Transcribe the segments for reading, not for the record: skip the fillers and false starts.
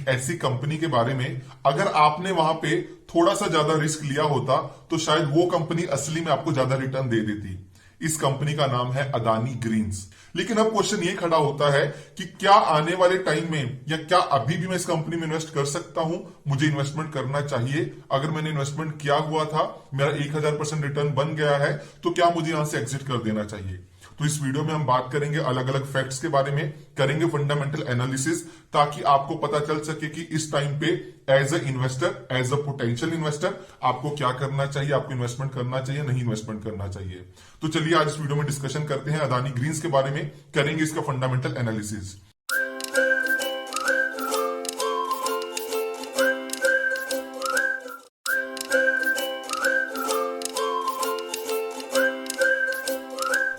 एक ऐसी कंपनी के बारे में, अगर आपने वहां पे थोड़ा सा ज्यादा रिस्क लिया होता तो शायद वो कंपनी असली में आपको ज्यादा रिटर्न दे देती। इस कंपनी का नाम है अदानी ग्रीन्स। लेकिन अब क्वेश्चन ये खड़ा होता है कि क्या आने वाले टाइम में या क्या अभी भी मैं इस कंपनी में इन्वेस्ट कर सकता हूं, मुझे इन्वेस्टमेंट करना चाहिए? अगर मैंने इन्वेस्टमेंट किया हुआ था, मेरा 1000% रिटर्न बन गया है, तो क्या मुझे यहां से एग्जिट कर देना चाहिए? तो इस वीडियो में हम बात करेंगे अलग अलग फैक्ट्स के बारे में, करेंगे फंडामेंटल एनालिसिस, ताकि आपको पता चल सके कि इस टाइम पे as a investor, as a potential investor आपको क्या करना चाहिए, आपको इन्वेस्टमेंट करना चाहिए, नहीं इन्वेस्टमेंट करना चाहिए। तो चलिए आज इस वीडियो में डिस्कशन करते हैं अदानी ग्रीन्स के बारे में, करेंगे इसका फंडामेंटल एनालिसिस।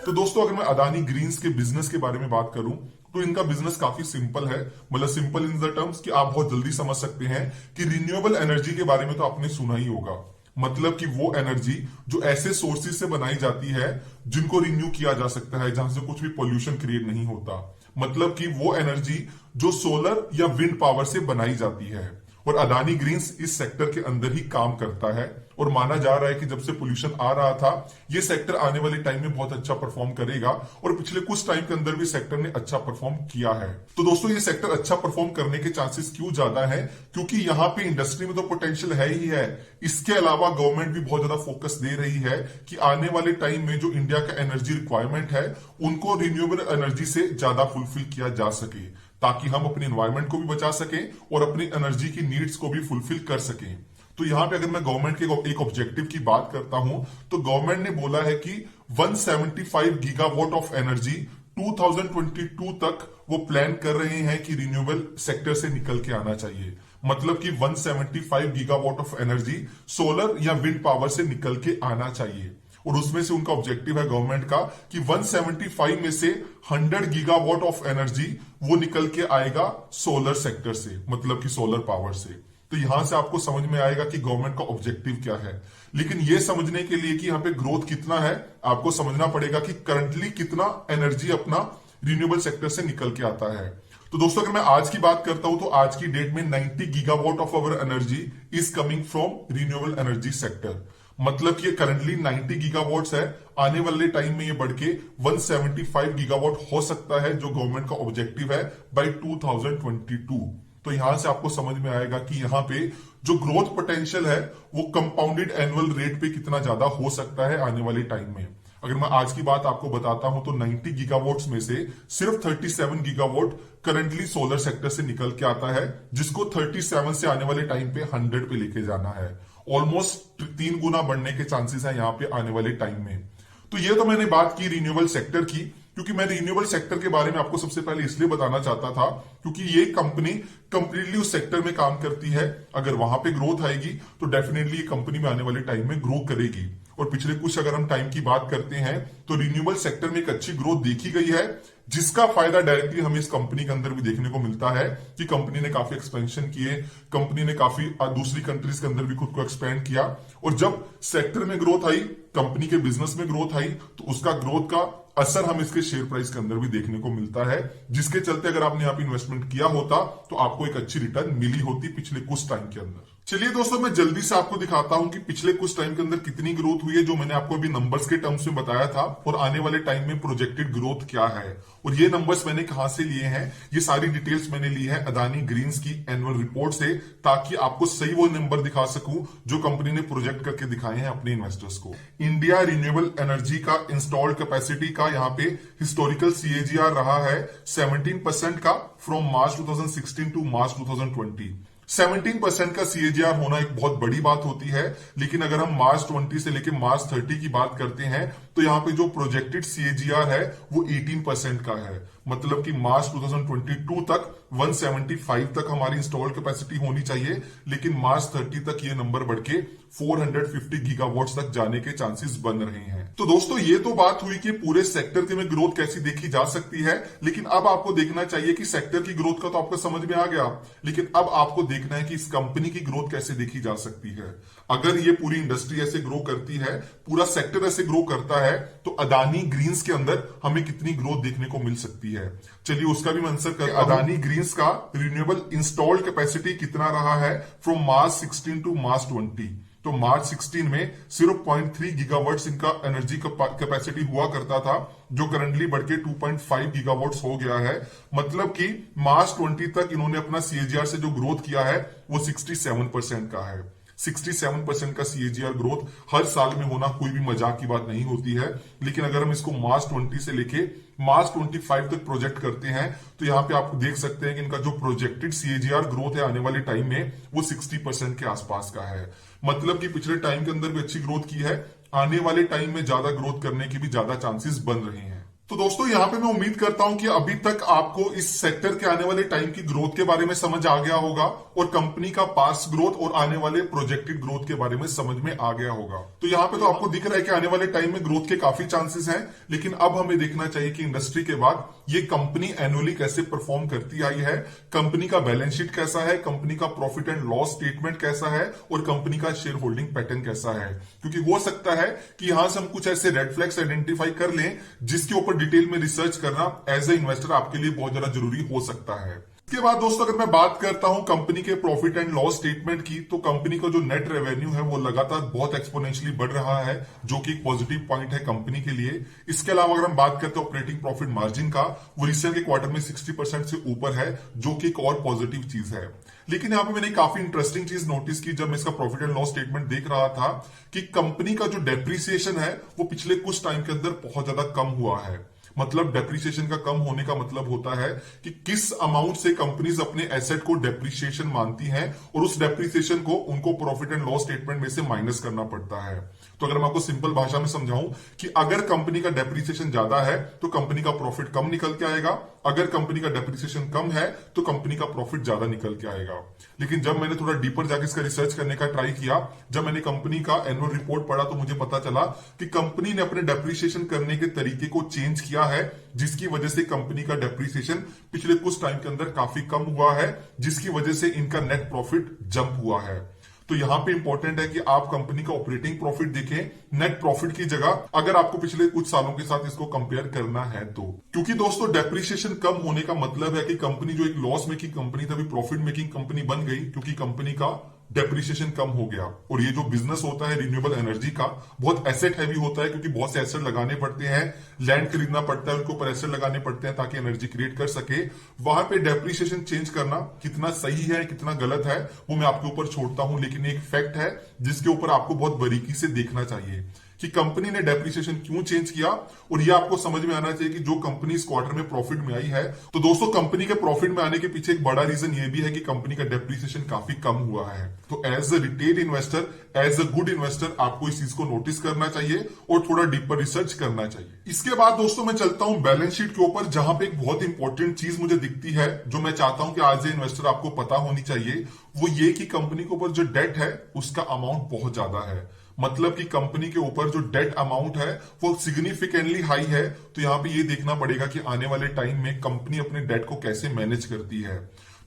तो दोस्तों, अगर मैं अदानी ग्रीन्स के बिजनेस के बारे में बात करूं तो इनका बिजनेस काफी सिंपल है। मतलब सिंपल इन द टर्म्स कि आप बहुत जल्दी समझ सकते हैं कि रिन्यूएबल एनर्जी के बारे में तो आपने सुना ही होगा। मतलब कि वो एनर्जी जो ऐसे सोर्सेज से बनाई जाती है जिनको रिन्यू किया जा सकता है, जहां से कुछ भी पोल्यूशन क्रिएट नहीं होता। मतलब कि वो एनर्जी जो सोलर या विंड पावर से बनाई जाती है। और अदानी ग्रीन्स इस सेक्टर के अंदर ही काम करता है और माना जा रहा है कि जब से पोल्यूशन आ रहा था, ये सेक्टर आने वाले टाइम में बहुत अच्छा परफॉर्म करेगा और पिछले कुछ टाइम के अंदर भी सेक्टर ने अच्छा परफॉर्म किया है। तो दोस्तों, ये सेक्टर अच्छा परफॉर्म करने के चांसेस क्यों ज्यादा है? क्योंकि यहाँ पे इंडस्ट्री में तो पोटेंशियल है ही है, इसके अलावा गवर्नमेंट भी बहुत ज्यादा फोकस दे रही है कि आने वाले टाइम में जो इंडिया का एनर्जी रिक्वायरमेंट है उनको रिन्यूएबल एनर्जी से ज्यादा फुलफिल किया जा सके, ताकि हम अपने एनवायरमेंट को भी बचा सकें और अपनी एनर्जी की नीड्स को भी फुलफिल कर सकें। तो यहां पे अगर मैं गवर्नमेंट के एक ऑब्जेक्टिव की बात करता हूं तो गवर्नमेंट ने बोला है कि 175 गीगावाट ऑफ एनर्जी 2022 तक वो प्लान कर रहे हैं कि रिन्यूएबल सेक्टर से निकल के आना चाहिए। मतलब कि 175 गीगावाट ऑफ एनर्जी सोलर या विंड पावर से निकल के आना चाहिए। और उसमें से उनका ऑब्जेक्टिव है गवर्नमेंट का कि 175 में से 100 गीगावाट ऑफ एनर्जी वो निकल के आएगा सोलर सेक्टर से, मतलब कि सोलर पावर से। तो यहां से आपको समझ में आएगा कि गवर्नमेंट का ऑब्जेक्टिव क्या है। लेकिन ये समझने के लिए कि यहाँ पे ग्रोथ कितना है, आपको समझना पड़ेगा कि करंटली कितना एनर्जी अपना रिन्यूएबल सेक्टर से निकल के आता है। तो दोस्तों, अगर मैं आज की बात करता हूं तो आज की डेट में 90 gigawatt of our energy is coming from renewable energy sector. मतलब कि ये करंटली 90 गीगावाट्स है, आने वाले टाइम में ये बढ़ के 175 गीगावाट हो सकता है, जो गवर्नमेंट का ऑब्जेक्टिव है बाय 2022। तो यहां से आपको समझ में आएगा कि यहां पे जो ग्रोथ पोटेंशियल है वो कंपाउंडेड एनुअल रेट पे कितना ज्यादा हो सकता है आने वाले टाइम में। अगर मैं आज की बात आपको बताता हूं तो 90 गीगावाट्स में से सिर्फ 37 गीगावाट करंटली सोलर सेक्टर से निकल के आता है, जिसको 37 से आने वाले टाइम पे 100 पे लेके जाना है। ऑलमोस्ट 3 गुना बढ़ने के चांसेस है यहाँ पे आने वाले टाइम में। तो ये तो मैंने बात की रिन्यूएबल सेक्टर की, क्योंकि मैं रिन्यूएबल सेक्टर के बारे में आपको सबसे पहले इसलिए बताना चाहता था क्योंकि ये कंपनी कंप्लीटली उस सेक्टर में काम करती है। अगर वहां पे ग्रोथ आएगी तो डेफिनेटली ये कंपनी में आने वाले टाइम में ग्रो करेगी। और पिछले कुछ अगर हम टाइम की बात करते हैं तो रिन्यूएबल सेक्टर में एक अच्छी ग्रोथ देखी गई है, जिसका फायदा डायरेक्टली हमें इस कंपनी के अंदर भी देखने को मिलता है कि कंपनी ने काफी एक्सपेंशन किए, कंपनी ने काफी दूसरी कंट्रीज के अंदर भी खुद को एक्सपेंड किया। और जब सेक्टर में ग्रोथ आई, कंपनी के बिजनेस में ग्रोथ आई, तो उसका ग्रोथ का असर हम इसके शेयर प्राइस के अंदर भी देखने को मिलता है, जिसके चलते अगर आपने यहाँ पे इन्वेस्टमेंट किया होता तो आपको एक अच्छी रिटर्न मिली होती पिछले कुछ टाइम के अंदर। चलिए दोस्तों, मैं जल्दी से आपको दिखाता हूं कि पिछले कुछ टाइम के अंदर कितनी ग्रोथ हुई है, जो मैंने आपको अभी नंबर्स के टर्म्स में बताया था, और आने वाले टाइम में प्रोजेक्टेड ग्रोथ क्या है। और ये नंबर्स मैंने कहां से लिए हैं, ये सारी डिटेल्स मैंने ली है अदानी ग्रीन्स की एनुअल रिपोर्ट से, ताकि आपको सही वो नंबर दिखा सकूं जो कंपनी ने प्रोजेक्ट करके दिखाए हैं अपने इन्वेस्टर्स को। इंडिया रिन्यूएबल एनर्जी का इंस्टॉल्ड कैपेसिटी का यहाँ पे हिस्टोरिकल सीएजीआर रहा है 17% का फ्रॉम मार्च 2016 टू मार्च 2020। 17% का सीएजीआर होना एक बहुत बड़ी बात होती है, लेकिन अगर हम मार्च 20 से लेकर मार्च 30 की बात करते हैं तो यहाँ पे जो प्रोजेक्टेड सीएजीआर है वो 18% का है। मतलब कि मार्च 2022 तक 175 तक हमारी इंस्टॉल्ड कैपेसिटी होनी चाहिए, लेकिन मार्च 30 तक ये नंबर बढ़ के 450 गीगावाट्स तक जाने के चांसेस बन रहे हैं। तो दोस्तों, ये तो बात हुई कि पूरे सेक्टर की में ग्रोथ कैसी देखी जा सकती है, लेकिन अब आपको देखना चाहिए कि सेक्टर की ग्रोथ का तो आपको समझ में आ गया, लेकिन अब आपको देखना है कि इस कंपनी की ग्रोथ कैसे देखी जा सकती है। अगर ये पूरी इंडस्ट्री ऐसे ग्रो करती है, पूरा सेक्टर ऐसे ग्रो करता है, तो अदानी ग्रीन्स के अंदर हमें कितनी ग्रोथ देखने को मिल सकती है। चलिए उसका भी आंसर कर, अदानी ग्रीन्स का रिन्यूएबल इंस्टॉल्ड कैपेसिटी कितना रहा है फ्रॉम मार्च 16 टू मार्च 20। तो मार्च 16 में 0.3 गीगावाट्स इनका एनर्जी कैपेसिटी हुआ करता था, जो करंटली बढ़ के 2.5 गीगावाट्स हो गया है। मतलब कि मार्च 20 तक इन्होंने अपना सीएजीआर से जो ग्रोथ किया है वो 67% का है। 67% का सीएजीआर ग्रोथ हर साल में होना कोई भी मजाक की बात नहीं होती है। लेकिन अगर हम इसको मार्च 20 से लेके मार्च 25 तक प्रोजेक्ट करते हैं, तो यहाँ पे आप देख सकते हैं कि इनका जो प्रोजेक्टेड सीएजीआर ग्रोथ है आने वाले टाइम में वो 60% के आसपास का है। मतलब कि पिछले टाइम के अंदर भी अच्छी ग्रोथ की है, आने वाले टाइम में ज्यादा ग्रोथ करने की भी ज्यादा चांसेस बन रहे हैं। तो दोस्तों यहाँ पे मैं उम्मीद करता हूं कि अभी तक आपको इस सेक्टर के आने वाले टाइम की ग्रोथ के बारे में समझ आ गया होगा और कंपनी का पास्ट ग्रोथ और आने वाले प्रोजेक्टेड ग्रोथ के बारे में समझ में आ गया होगा। तो यहाँ पे तो आपको दिख रहा है कि आने वाले टाइम में ग्रोथ के काफी चांसेस हैं, लेकिन अब हमें देखना चाहिए कि इंडस्ट्री के बाद ये कंपनी एनुअली कैसे परफॉर्म करती आई है, कंपनी का बैलेंस शीट कैसा है, कंपनी का प्रॉफिट एंड लॉस स्टेटमेंट कैसा है और कंपनी का शेयर होल्डिंग पैटर्न कैसा है। क्योंकि हो सकता है कि यहां से हम कुछ ऐसे रेड फ्लैग्स आइडेंटिफाई कर लें जिसके ऊपर डिटेल में रिसर्च करना एज ए इन्वेस्टर आपके लिए बहुत ज्यादा जरूरी हो सकता है। इसके बाद दोस्तों अगर मैं बात करता हूं कंपनी के प्रॉफिट एंड लॉस स्टेटमेंट की, तो कंपनी का जो नेट रेवेन्यू है वो लगातार बहुत एक्सपोनेंशियली बढ़ रहा है, जो कि एक पॉजिटिव पॉइंट है कंपनी के लिए। इसके अलावा अगर हम बात करते हैं ऑपरेटिंग प्रॉफिट मार्जिन का, वो रिसेंट के क्वार्टर में 60% से ऊपर है, जो कि एक और पॉजिटिव चीज है। लेकिन यहाँ पे मैंने काफी इंटरेस्टिंग चीज नोटिस की जब मैं इसका प्रॉफिट एंड लॉस स्टेटमेंट देख रहा था, कि कंपनी का जो डेप्रिसिएशन है वो पिछले कुछ टाइम के अंदर बहुत ज्यादा कम हुआ है। मतलब डेप्रिसिएशन का कम होने का मतलब होता है कि किस अमाउंट से कंपनीज अपने एसेट को डेप्रिसिएशन मानती हैं और उस डेप्रिसिएशन को उनको प्रॉफिट एंड लॉस स्टेटमेंट में से माइनस करना पड़ता है। तो अगर मैं आपको सिंपल भाषा में समझाऊं कि अगर कंपनी का डेप्रिसिएशन ज्यादा है तो कंपनी का प्रॉफिट कम निकल के आएगा, अगर कंपनी का डेप्रिसिएशन कम है तो कंपनी का प्रॉफिट ज्यादा निकल के आएगा। लेकिन जब मैंने थोड़ा डीपर जाके इसका रिसर्च करने का ट्राई किया, जब मैंने कंपनी का एनुअल रिपोर्ट पढ़ा, तो मुझे पता चला कि कंपनी ने अपने डेप्रिसिएशन करने के तरीके को चेंज किया है, जिसकी वजह से कंपनी का डेप्रिसिएशन पिछले कुछ टाइम के अंदर काफी कम हुआ है, जिसकी वजह से इनका नेट प्रॉफिट जंप हुआ है। तो यहां पे इंपॉर्टेंट है कि आप कंपनी का ऑपरेटिंग प्रॉफिट देखें नेट प्रॉफिट की जगह, अगर आपको पिछले कुछ सालों के साथ इसको कंपेयर करना है तो। क्योंकि दोस्तों डेप्रिसिएशन कम होने का मतलब है कि कंपनी जो एक लॉस मेकिंग कंपनी था, अभी प्रॉफिट मेकिंग कंपनी बन गई, क्योंकि कंपनी का डेप्रिसिएशन कम हो गया। और ये जो बिजनेस होता है रिन्यूएबल एनर्जी का, बहुत एसेट हैवी होता है, क्योंकि बहुत से एसेट लगाने पड़ते हैं, लैंड खरीदना पड़ता है, उनके ऊपर एसेट लगाने पड़ते हैं ताकि एनर्जी क्रिएट कर सके। वहां पे डेप्रिसिएशन चेंज करना कितना सही है कितना गलत है वो मैं आपके ऊपर छोड़ता हूं, लेकिन एक फैक्ट है जिसके ऊपर आपको बहुत बारीकी से देखना चाहिए कि कंपनी ने डेप्रिसिएशन क्यों चेंज किया। और ये आपको समझ में आना चाहिए कि जो कंपनी इस क्वार्टर में प्रॉफिट में आई है, तो दोस्तों कंपनी के प्रॉफिट में आने के पीछे एक बड़ा रीजन ये भी है कि कंपनी का डेप्रिसिएशन काफी कम हुआ है। तो as a retail investor, as a good investor, आपको इस चीज को नोटिस करना चाहिए और थोड़ा डीपर रिसर्च करना चाहिए। इसके बाद दोस्तों मैं चलता हूं बैलेंस शीट के ऊपर, जहां पे एक बहुत इंपॉर्टेंट चीज मुझे दिखती है, जो मैं चाहता हूं कि आज ए इन्वेस्टर आपको पता होनी चाहिए। वो ये कि कंपनी के ऊपर जो डेट है उसका अमाउंट बहुत ज्यादा है। मतलब कि कंपनी के ऊपर जो डेट अमाउंट है वो सिग्निफिकेंटली हाई है। तो यहां पे ये देखना पड़ेगा कि आने वाले टाइम में कंपनी अपने डेट को कैसे मैनेज करती है।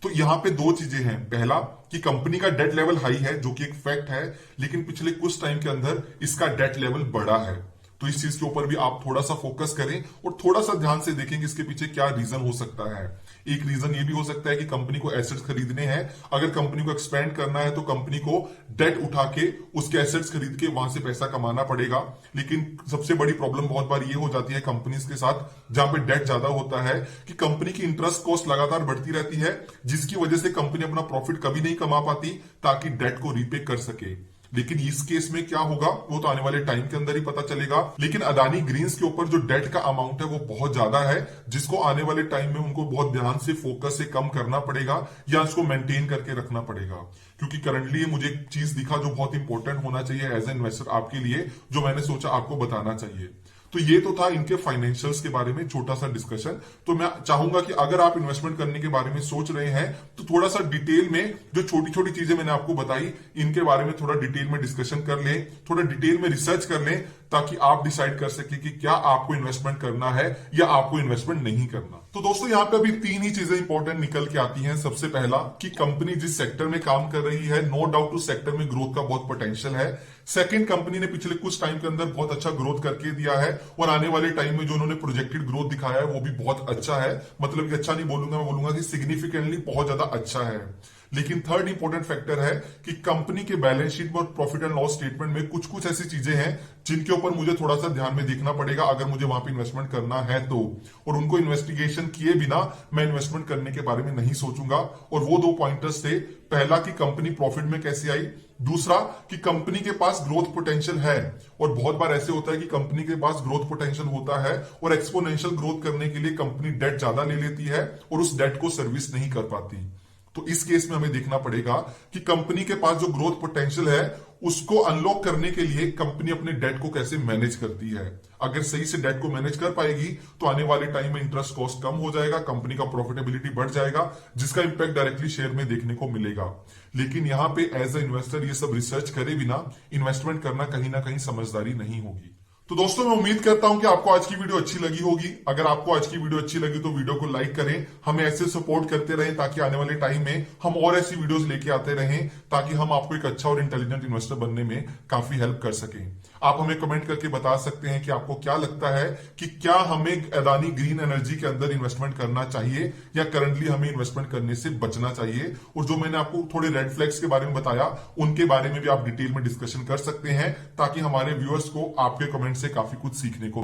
तो यहां पे दो चीजें हैं, पहला कि कंपनी का डेट लेवल हाई है, जो कि एक फैक्ट है, लेकिन पिछले कुछ टाइम के अंदर इसका डेट लेवल बढ़ा है। तो इस चीज के ऊपर भी आप थोड़ा सा फोकस करें और थोड़ा सा ध्यान से देखें कि इसके पीछे क्या रीजन हो सकता है। एक रीजन ये भी हो सकता है कि कंपनी को एसेट्स खरीदने हैं, अगर कंपनी को एक्सपेंड करना है तो कंपनी को डेट उठा के उसके एसेट्स खरीद के वहां से पैसा कमाना पड़ेगा। लेकिन सबसे बड़ी प्रॉब्लम बहुत बार ये हो जाती है कंपनीज के साथ, जहां पे डेट ज्यादा होता है, कि कंपनी की इंटरेस्ट कॉस्ट लगातार बढ़ती रहती है, जिसकी वजह से कंपनी अपना प्रॉफिट कभी नहीं कमा पाती ताकि डेट को रीपे कर सके। लेकिन इस केस में क्या होगा वो तो आने वाले टाइम के अंदर ही पता चलेगा। लेकिन अदानी ग्रीन्स के ऊपर जो डेट का अमाउंट है वो बहुत ज्यादा है, जिसको आने वाले टाइम में उनको बहुत ध्यान से फोकस से कम करना पड़ेगा या इसको मेंटेन करके रखना पड़ेगा। क्योंकि करंटली मुझे एक चीज दिखा जो बहुत इंपॉर्टेंट होना चाहिए एज ए इन्वेस्टर आपके लिए, जो मैंने सोचा आपको बताना चाहिए। तो ये तो था इनके फाइनेंशियल्स के बारे में छोटा सा डिस्कशन। तो मैं चाहूंगा कि अगर आप इन्वेस्टमेंट करने के बारे में सोच रहे हैं तो थोड़ा सा डिटेल में जो छोटी छोटी चीजें मैंने आपको बताई इनके बारे में थोड़ा डिटेल में डिस्कशन कर लें, थोड़ा डिटेल में रिसर्च कर लें, ताकि आप डिसाइड कर सके कि क्या आपको इन्वेस्टमेंट करना है या आपको इन्वेस्टमेंट नहीं करना। तो दोस्तों यहाँ पे अभी तीन ही चीजें इंपॉर्टेंट निकल के आती हैं। सबसे पहला कि कंपनी जिस सेक्टर में काम कर रही है, नो डाउट उस सेक्टर में ग्रोथ का बहुत पोटेंशियल है। सेकंड, कंपनी ने पिछले कुछ टाइम के अंदर बहुत अच्छा ग्रोथ करके दिया है और आने वाले टाइम में जो उन्होंने प्रोजेक्टेड ग्रोथ दिखाया है वो भी बहुत अच्छा है। मतलब कि अच्छा नहीं बोलूंगा, मैं बोलूंगा कि सिग्निफिकेंटली बहुत ज्यादा अच्छा है। लेकिन थर्ड इंपॉर्टेंट फैक्टर है कि कंपनी के बैलेंस शीट में और प्रॉफिट एंड लॉस स्टेटमेंट में कुछ कुछ ऐसी चीजें हैं जिनके ऊपर मुझे थोड़ा सा ध्यान में देखना पड़ेगा अगर मुझे वहां पे इन्वेस्टमेंट करना है तो। और उनको इन्वेस्टिगेशन किए बिना मैं इन्वेस्टमेंट करने के बारे में नहीं सोचूंगा। और वो दो पॉइंटर्स थे, पहला कि कंपनी प्रॉफिट में कैसे आई, दूसरा कि कंपनी के पास ग्रोथ पोटेंशियल है। और बहुत बार ऐसे होता है कि कंपनी के पास ग्रोथ पोटेंशियल होता है और एक्सपोनेंशियल ग्रोथ करने के लिए कंपनी डेट ज्यादा ले लेती है और उस डेट को सर्विस नहीं कर पाती। तो इस केस में हमें देखना पड़ेगा कि कंपनी के पास जो ग्रोथ पोटेंशियल है उसको अनलॉक करने के लिए कंपनी अपने डेट को कैसे मैनेज करती है। अगर सही से डेट को मैनेज कर पाएगी तो आने वाले टाइम में इंटरेस्ट कॉस्ट कम हो जाएगा, कंपनी का प्रॉफिटेबिलिटी बढ़ जाएगा, जिसका इंपैक्ट डायरेक्टली शेयर में देखने को मिलेगा। लेकिन यहां पे एज अ इन्वेस्टर ये सब रिसर्च करे बिना इन्वेस्टमेंट करना कहीं ना कहीं समझदारी नहीं होगी। तो दोस्तों मैं उम्मीद करता हूं कि आपको आज की वीडियो अच्छी लगी होगी। अगर आपको आज की वीडियो अच्छी लगी तो वीडियो को लाइक करें, हमें ऐसे सपोर्ट करते रहें ताकि आने वाले टाइम में हम और ऐसी वीडियोस लेके आते रहें ताकि हम आपको एक अच्छा और इंटेलिजेंट इन्वेस्टर बनने में काफी हेल्प कर सकें। आप हमें कमेंट करके बता सकते हैं कि आपको क्या लगता है कि क्या हमें अदानी ग्रीन एनर्जी के अंदर इन्वेस्टमेंट करना चाहिए या करंटली हमें इन्वेस्टमेंट करने से बचना चाहिए। और जो मैंने आपको थोड़े रेड फ्लैग्स के बारे में बताया उनके बारे में भी आप डिटेल में डिस्कशन कर सकते हैं ताकि हमारे व्यूअर्स को आपके कमेंट से काफी कुछ सीखने को